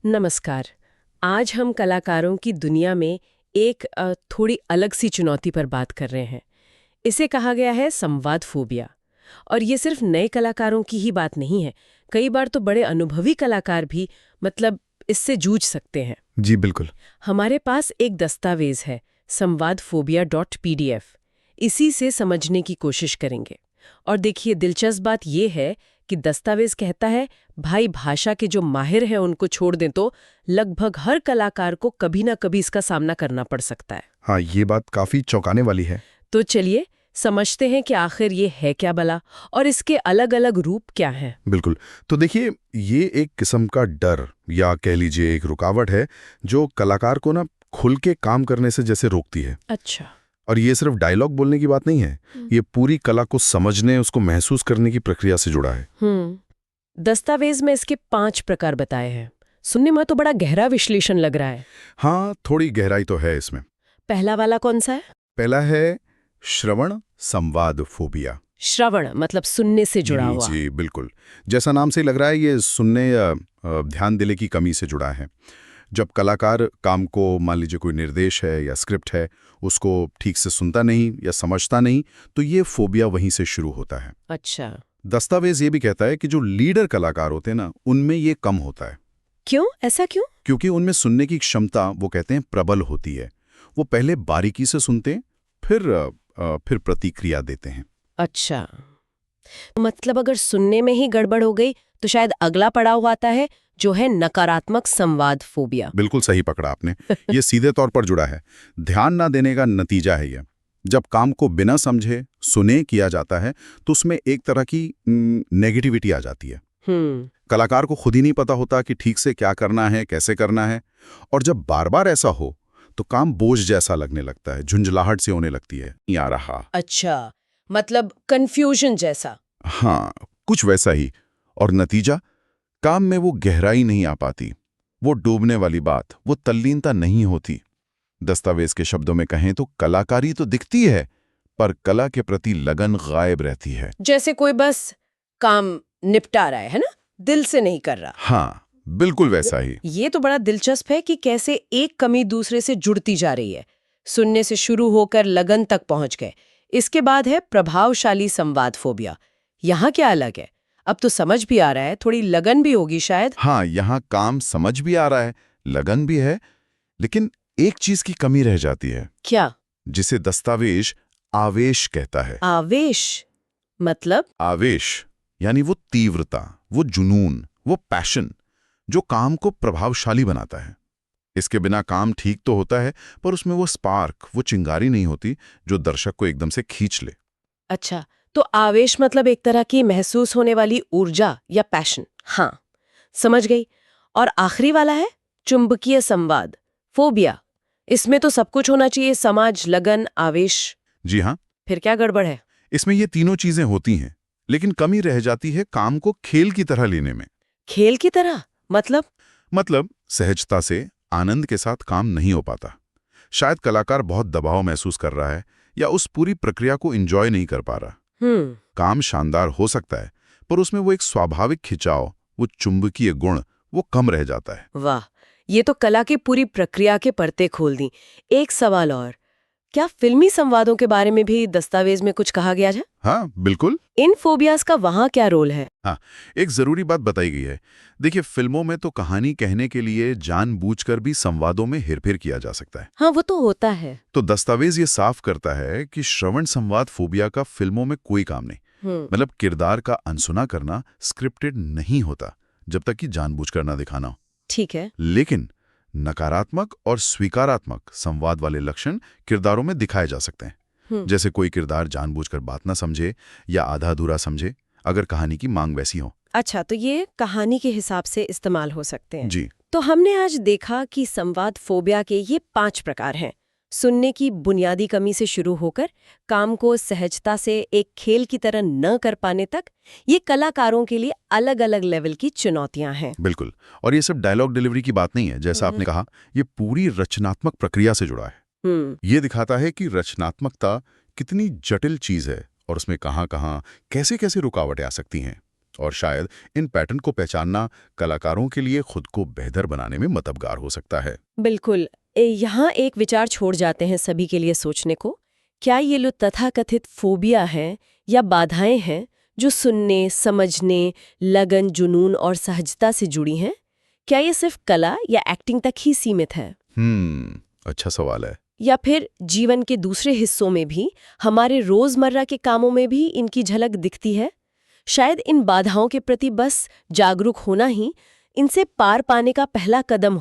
नमस्कार। आज हम कलाकारों की दुनिया में एक थोड़ी अलग सी चुनौती पर बात कर रहे हैं। इसे कहा गया है संवाद फोबिया। और ये सिर्फ नए कलाकारों की ही बात नहीं है। कई बार तो बड़े अनुभवी कलाकार भी इससे जूझ सकते हैं। जी बिल्कुल। हमारे पास एक दस्तावेज है, samvadphobia.pdf। इसी से समझने की कोशिश करेंगे। और देखिए, दिलचस्प बात यह है कि दस्तावेज कहता है भाई भाषा के जो माहिर हैं उनको छोड़ दें तो लगभग हर कलाकार को कभी ना कभी इसका सामना करना पड़ सकता है। हाँ, ये बात काफी चौंकाने वाली है। तो चलिए समझते हैं कि आखिर ये है क्या भला और इसके अलग अलग रूप क्या हैं। बिल्कुल। तो देखिए, ये एक किस्म का डर या कह लीजिए एक रुकावट है जो कलाकार को ना खुल के काम करने से जैसे रोकती है। अच्छा। और ये सिर्फ डायलॉग बोलने की बात नहीं है, ये पूरी कला को समझने, उसको महसूस करने की प्रक्रिया से जुड़ा है। दस्तावेज में इसके 5 प्रकार बताए हैं। सुनने में तो बड़ा गहरा विश्लेषण लग रहा है। हाँ, थोड़ी गहराई तो है इसमें। पहला वाला कौन सा है? पहला है श्रवण संवाद फोबिया। श्रवण मतलब सुनने से जुड़ा हुआ। जी बिल्कुल। जैसा नाम से लग रहा है, ये सुनने या ध्यान देने की कमी से जुड़ा है। जब कलाकार काम को, मान लीजिए कोई निर्देश है या स्क्रिप्ट है, उसको ठीक से सुनता नहीं या समझता नहीं, तो ये फोबिया वहीं से शुरू होता है। अच्छा। दस्तावेज ये भी कहता है कि जो लीडर कलाकार होते हैं ना, उनमें ये कम होता है। क्यों? ऐसा क्यों? क्योंकि उनमें सुनने की क्षमता, वो कहते हैं, प्रबल होती है। वो पहले बारीकी से सुनते हैं, फिर प्रतिक्रिया देते हैं। अच्छा, मतलब अगर सुनने में ही गड़बड़ हो गई तो शायद अगला पड़ाव आता है जो है नकारात्मक संवाद फोबिया। बिल्कुल सही पकड़ा आपने। ये सीधे तौर पर जुड़ा है। ध्यान ना देने का नतीजा है ये। जब काम को बिना समझे सुने किया जाता है तो उसमें एक तरह की नेगेटिविटी आ जाती है। कलाकार को खुद ही नहीं पता होता कि ठीक से क्या करना है, कैसे करना है। और जब बार बार ऐसा हो तो काम बोझ जैसा लगने लगता है, झुंझलाहट से होने लगती है, नहीं आ रहा। अच्छा, मतलब कंफ्यूजन जैसा। हाँ, कुछ वैसा ही। और नतीजा, काम में वो गहराई नहीं आ पाती, वो डूबने वाली बात, वो तल्लीनता नहीं होती। दस्तावेज के शब्दों में कहें तो कलाकारी तो दिखती है, पर कला के प्रति लगन गायब रहती है। जैसे कोई बस काम निपटा रहा है ना, दिल से नहीं कर रहा। हाँ, बिल्कुल वैसा ही। ये तो बड़ा दिलचस्प है कि कैसे एक कमी दूसरे से जुड़ती जा रही है। सुनने से शुरू होकर लगन तक पहुंच गए। इसके बाद है प्रभावशाली संवाद फोबिया। यहाँ क्या अलग है? अब तो समझ भी आ रहा है, थोड़ी लगन भी होगी शायद। हाँ, यहाँ काम समझ भी आ रहा है, लगन भी है, लेकिन एक चीज की कमी रह जाती है। क्या? जिसे दस्तावेज आवेश कहता है। आवेश मतलब? आवेश यानी वो तीव्रता, वो जुनून, वो पैशन जो काम को प्रभावशाली बनाता है। इसके बिना काम ठीक तो होता है, पर उसमें वो स्पार्क, वो चिंगारी नहीं होती जो दर्शक को एकदम से खींच ले। अच्छा, तो आवेश मतलब एक तरह की महसूस होने वाली ऊर्जा या पैशन। हाँ, समझ गई। और आखिरी वाला है चुंबकीय संवाद फोबिया। इसमें तो सब कुछ होना चाहिए, समाज, लगन, आवेश। जी हाँ। फिर क्या गड़बड़ है? इसमें ये तीनों चीजें होती हैं, लेकिन कमी रह जाती है काम को खेल की तरह लेने में। खेल की तरह मतलब सहजता से, आनंद के साथ काम नहीं हो पाता। शायद कलाकार बहुत दबाव महसूस कर रहा है या उस पूरी प्रक्रिया को एंजॉय नहीं कर पा रहा। काम शानदार हो सकता है, पर उसमें वो एक स्वाभाविक खिंचाव, वो चुंबकीय गुण, वो कम रह जाता है। वाह, ये तो कला की पूरी प्रक्रिया के परते खोल दी। एक सवाल और, क्या फिल्मी संवादों के बारे में भी दस्तावेज में कुछ कहा गया है? हाँ बिल्कुल। इन फोबियाज का वहाँ क्या रोल है? हाँ, एक जरूरी बात बताई गई है। देखिए, फिल्मों में तो कहानी कहने के लिए जानबूझकर भी संवादों में हेरफेर किया जा सकता है। हाँ, वो तो होता है। तो दस्तावेज ये साफ करता है कि श्रवण संवाद फोबिया का फिल्मों में कोई काम नहीं। मतलब किरदार का अनसुना करना स्क्रिप्टेड नहीं होता, जब तक कि जानबूझकर ना दिखाना हो। ठीक है। लेकिन नकारात्मक और स्वीकारात्मक संवाद वाले लक्षण किरदारों में दिखाए जा सकते हैं। जैसे कोई किरदार जानबूझकर बात ना समझे या आधा अधूरा समझे, अगर कहानी की मांग वैसी हो। अच्छा, तो ये कहानी के हिसाब से इस्तेमाल हो सकते हैं। जी। तो हमने आज देखा कि संवाद फोबिया के ये 5 प्रकार हैं। सुनने की बुनियादी कमी से शुरू होकर काम को सहजता से एक खेल की तरह न कर पाने तक, ये कलाकारों के लिए अलग अलग लेवल की चुनौतियां हैं। बिल्कुल। और ये सब डायलॉग डिलीवरी की बात नहीं है, जैसा आपने कहा, ये पूरी रचनात्मक प्रक्रिया से जुड़ा है। ये दिखाता है कि रचनात्मकता कितनी जटिल चीज है और उसमें कहाँ-कहाँ, कैसे-कैसे रुकावटें आ सकती हैं। और शायद इन पैटर्न को पहचानना कलाकारों के लिए खुद को बेहतर बनाने में मददगार हो सकता है। बिल्कुल। यहाँ एक विचार छोड़ जाते हैं सभी के लिए सोचने को। क्या ये लो तथाकथित फोबिया हैं या बाधाएं हैं जो सुनने, समझने, लगन, जुनून और सहजता से जुड़ी हैं? क्या ये सिर्फ कला या एक्टिंग तक ही सीमित है? अच्छा सवाल है। या फिर जीवन के दूसरे हिस्सों में भी, हमारे रोजमर्रा के कामों में भी इनकी झलक दिखती है? शायद इन बाधाओं के प्रति बस जागरूक होना ही इनसे पार पाने का पहला कदम